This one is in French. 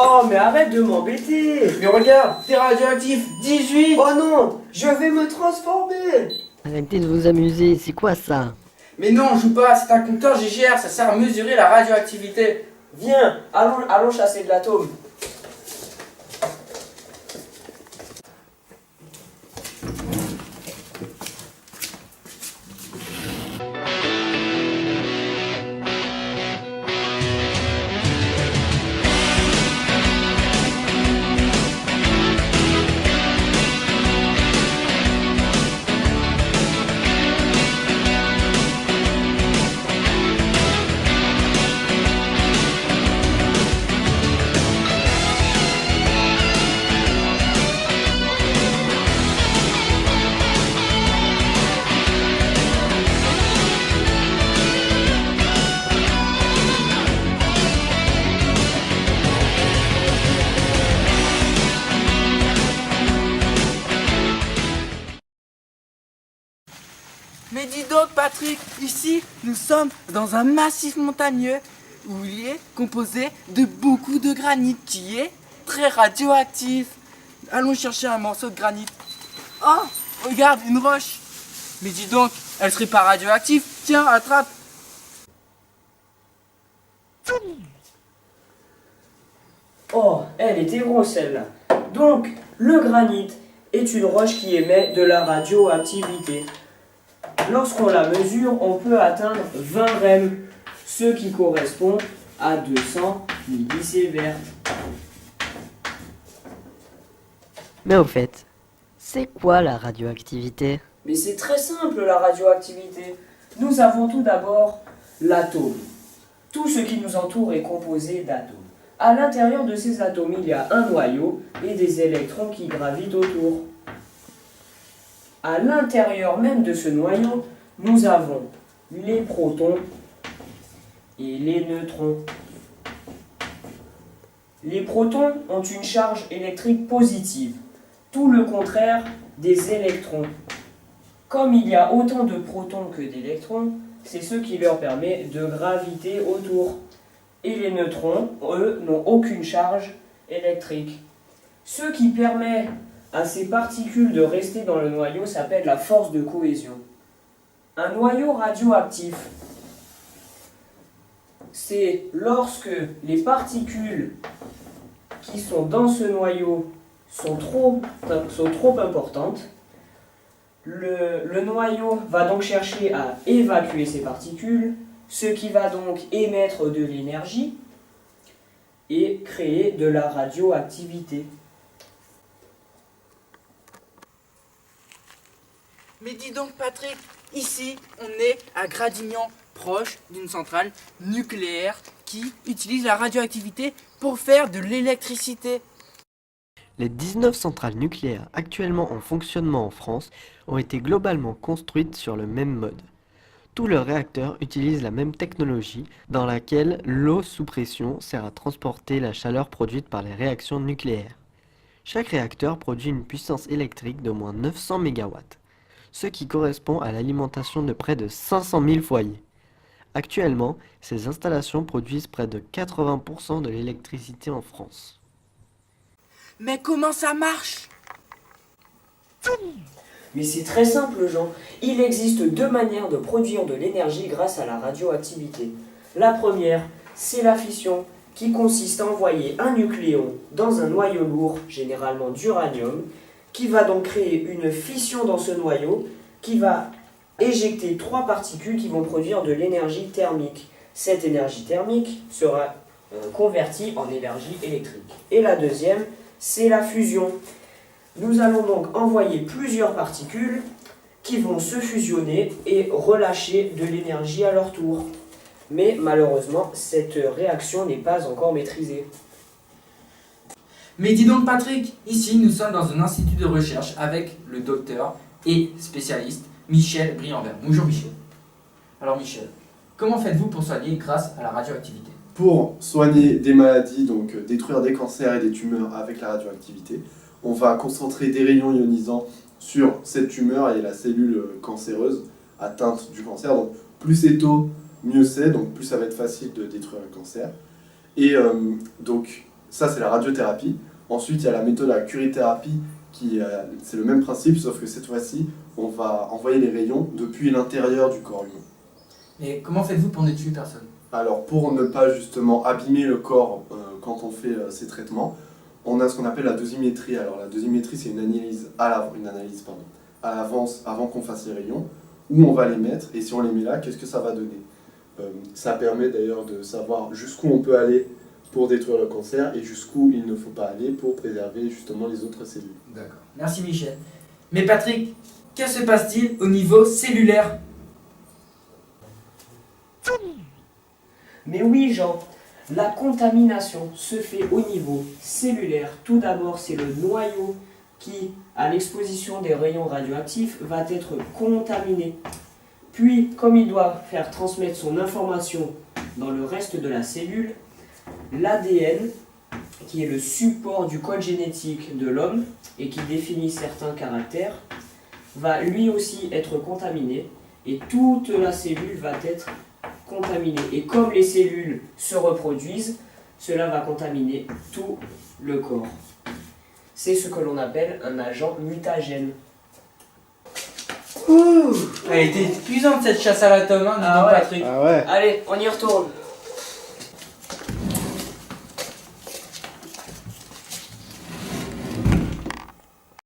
Oh, mais arrête de m'embêter! Mais regarde, c'est radioactif 18. Oh non, je vais me transformer! Arrêtez de vous amuser, c'est quoi ça? Mais non, joue pas, c'est un compteur GGR, ça sert à mesurer la radioactivité. Viens, allons chasser de l'atome. Mais dis donc Patrick, ici nous sommes dans un massif montagneux où il est composé de beaucoup de granit qui est très radioactif. Allons chercher un morceau de granit. Oh, regarde, une roche. Mais dis donc, elle serait pas radioactive. Tiens, attrape. Oh, elle était grosse celle-là. Donc, le granit est une roche qui émet de la radioactivité. Lorsqu'on la mesure, on peut atteindre 20 rem, ce qui correspond à 200 millisieverts. Mais au fait, c'est quoi la radioactivité? Mais c'est très simple la radioactivité. Nous avons tout d'abord l'atome. Tout ce qui nous entoure est composé d'atomes. À l'intérieur de ces atomes, il y a un noyau et des électrons qui gravitent autour. À l'intérieur même de ce noyau, nous avons les protons et les neutrons. Les protons ont une charge électrique positive, tout le contraire des électrons. Comme il y a autant de protons que d'électrons, c'est ce qui leur permet de graviter autour. Et les neutrons, eux, n'ont aucune charge électrique. Ce qui permet à ces particules de rester dans le noyau s'appelle la force de cohésion. Un noyau radioactif, c'est lorsque les particules qui sont dans ce noyau sont trop importantes. Le noyau va donc chercher à évacuer ces particules, ce qui va donc émettre de l'énergie et créer de la radioactivité. Mais dis donc Patrick, ici on est à Gradignan, proche d'une centrale nucléaire qui utilise la radioactivité pour faire de l'électricité. Les 19 centrales nucléaires actuellement en fonctionnement en France ont été globalement construites sur le même mode. Tous leurs réacteurs utilisent la même technologie dans laquelle l'eau sous pression sert à transporter la chaleur produite par les réactions nucléaires. Chaque réacteur produit une puissance électrique d'au moins 900 MW, ce qui correspond à l'alimentation de près de 500 000 foyers. Actuellement, ces installations produisent près de 80% de l'électricité en France. Mais comment ça marche? Mais c'est très simple, Jean. Il existe deux manières de produire de l'énergie grâce à la radioactivité. La première, c'est la fission, qui consiste à envoyer un nucléon dans un noyau lourd, généralement d'uranium, qui va donc créer une fission dans ce noyau, qui va éjecter trois particules qui vont produire de l'énergie thermique. Cette énergie thermique sera convertie en énergie électrique. Et la deuxième, c'est la fusion. Nous allons donc envoyer plusieurs particules qui vont se fusionner et relâcher de l'énergie à leur tour. Mais malheureusement, cette réaction n'est pas encore maîtrisée. Mais dis donc Patrick, ici nous sommes dans un institut de recherche avec le docteur et spécialiste Michel Brianvert. Bonjour Michel. Alors Michel, comment faites-vous pour soigner grâce à la radioactivité? Pour soigner des maladies, donc détruire des cancers et des tumeurs avec la radioactivité, on va concentrer des rayons ionisants sur cette tumeur et la cellule cancéreuse atteinte du cancer. Donc plus c'est tôt, mieux c'est, donc plus ça va être facile de détruire le cancer. Et donc Ça, c'est la radiothérapie. Ensuite, il y a la méthode de la curithérapie, c'est le même principe, sauf que cette fois-ci, on va envoyer les rayons depuis l'intérieur du corps humain. Mais comment faites-vous pour ne tuer personne? Alors, pour ne pas justement abîmer le corps quand on fait ces traitements, on a ce qu'on appelle la dosimétrie. Alors, la dosimétrie, c'est une analyse à l'avance, avant qu'on fasse les rayons, où on va les mettre, et si on les met là, qu'est-ce que ça va donner? Ça permet d'ailleurs de savoir jusqu'où on peut aller pour détruire le cancer et jusqu'où il ne faut pas aller pour préserver justement les autres cellules. D'accord. Merci Michel. Mais Patrick, que se passe-t-il au niveau cellulaire? Mais oui, Jean, la contamination se fait au niveau cellulaire. Tout d'abord, c'est le noyau qui, à l'exposition des rayons radioactifs, va être contaminé. Puis, comme il doit faire transmettre son information dans le reste de la cellule, l'ADN, qui est le support du code génétique de l'homme et qui définit certains caractères, va lui aussi être contaminé et toute la cellule va être contaminée. Et comme les cellules se reproduisent, cela va contaminer tout le corps. C'est ce que l'on appelle un agent mutagène. Ouh, elle était épuisante cette chasse à l'atome, hein, dis donc, ouais. Patrick. Ah ouais. Allez, on y retourne.